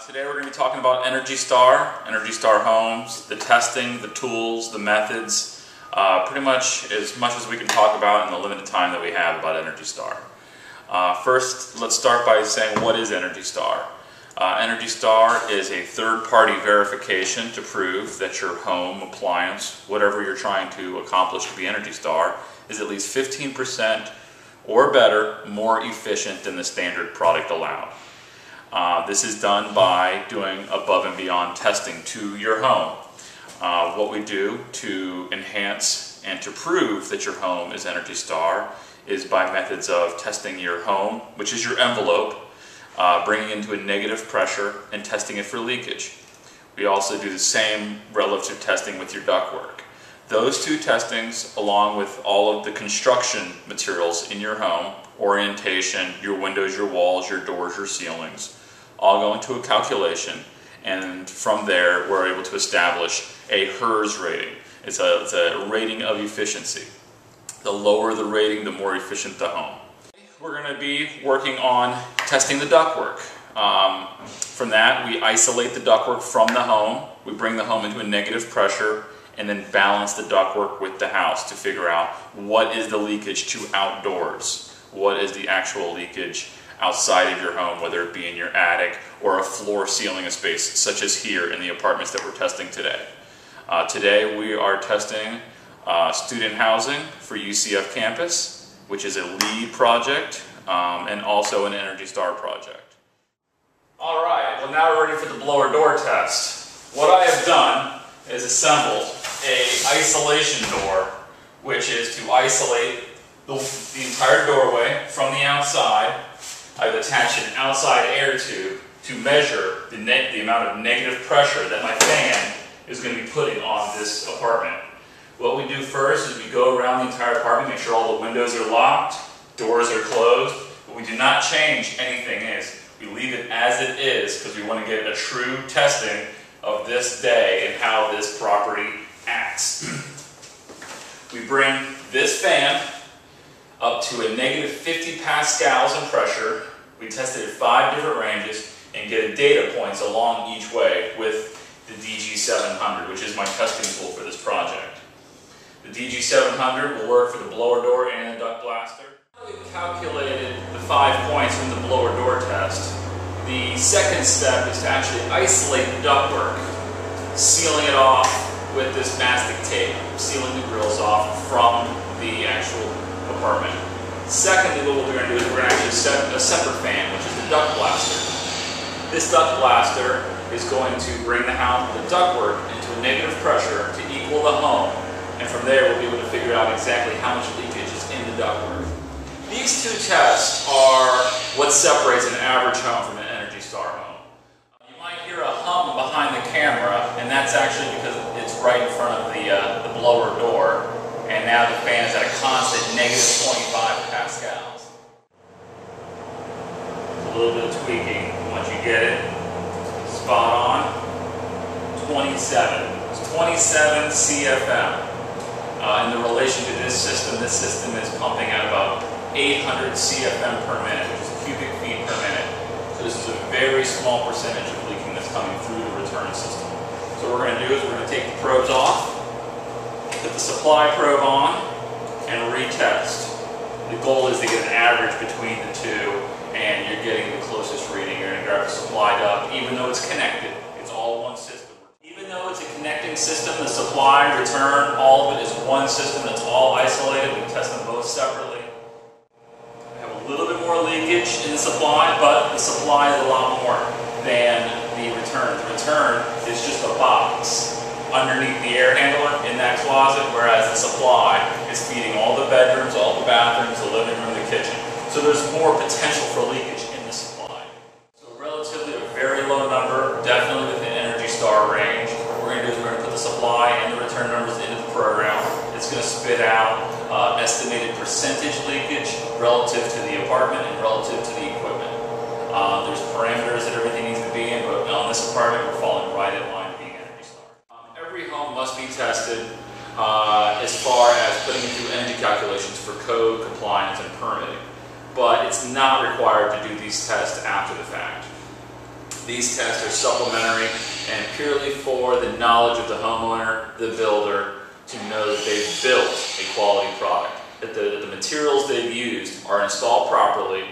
Today we're going to be talking about Energy Star homes, the testing, the tools, the methods, pretty much as we can talk about in the limited time that we have about Energy Star. First, let's start by saying, what is Energy Star? Energy Star is a third-party verification to prove that your home appliance, whatever you're trying to accomplish to be Energy Star, is at least 15% or better more efficient than the standard product allowed. This is done by doing above and beyond testing to your home. What we do to enhance and to prove that your home is Energy Star is by methods of testing your home, which is your envelope, bringing it into a negative pressure and testing it for leakage. We also do the same relative testing with your ductwork. Those two testings, along with all of the construction materials in your home, orientation, your windows, your walls, your doors, your ceilings, all go into a calculation, and from there we're able to establish a HERS rating. It's a rating of efficiency. The lower the rating, the more efficient the home. We're going to be working on testing the ductwork. From that, we isolate the ductwork from the home, we bring the home into a negative pressure, and then balance the ductwork with the house to figure out what is the leakage to outdoors, what is the actual leakage outside of your home, whether it be in your attic or a floor ceiling space, such as here in the apartments that we're testing today. Today we are testing student housing for UCF campus, which is a LEED project and also an Energy Star project. Alright, well now we're ready for the blower door test. What I have done is assembled an isolation door, which is to isolate the entire doorway from the outside. I've attached an outside air tube to measure the amount of negative pressure that my fan is going to be putting on this apartment. What we do first is we go around the entire apartment, make sure all the windows are locked, doors are closed, but we do not change anything. We leave it as it is because we want to get a true testing of this day and how this property acts. We bring this fan up to a negative 50 pascals in pressure. We tested at 5 different ranges and get data points along each way with the DG700, which is my testing tool for this project. The DG700 will work for the blower door and the duct blaster. We've calculated the 5 points from the blower door test. The second step is to actually isolate the ductwork, sealing it off with this mastic tape, sealing the grills off from the actual apartment. Secondly, what we're going to do is we're going to actually set a separate fan, which is the duct blaster. This duct blaster is going to bring the ductwork into a negative pressure to equal the home, and from there we'll be able to figure out exactly how much leakage is in the ductwork. These two tests are what separates an average home from an Energy Star home. You might hear a hum behind the camera, and that's actually because it's right in front of the blower door. And now the fan is at a constant negative 25 pascals. A little bit of tweaking. Once you get it spot on, 27. It's 27 CFM. In the relation to this system is pumping at about 800 CFM per minute, which is cubic feet per minute. So this is a very small percentage of leaking that's coming through the return system. So what we're going to do is we're going to take the probes off, put the supply probe on, and retest. The goal is to get an average between the two, and you're getting the closest reading. You're going to grab the supply duct, even though it's connected. It's all one system. Even though it's a connecting system, the supply, return, all of it is one system that's all isolated. We test them both separately. We have a little bit more leakage in the supply, but the supply is a lot more than the return. The return is just a box underneath the air handler in that closet, whereas the supply is feeding all the bedrooms, all the bathrooms, the living room, the kitchen. So there's more potential for leakage in the supply. So relatively a very low number, definitely within Energy Star range. What we're going to do is we're going to put the supply and the return numbers into the program. It's going to spit out estimated percentage leakage relative to the apartment and relative to the equipment. There's parameters that everything needs to be in, but on this apartment we're falling right in line with being Energy Star. Every home must be tested as far as putting it through energy calculations for code, compliance, and permitting. But it's not required to do these tests after the fact. These tests are supplementary and purely for the knowledge of the homeowner, the builder, to know that they've built a quality product, that the materials they've used are installed properly,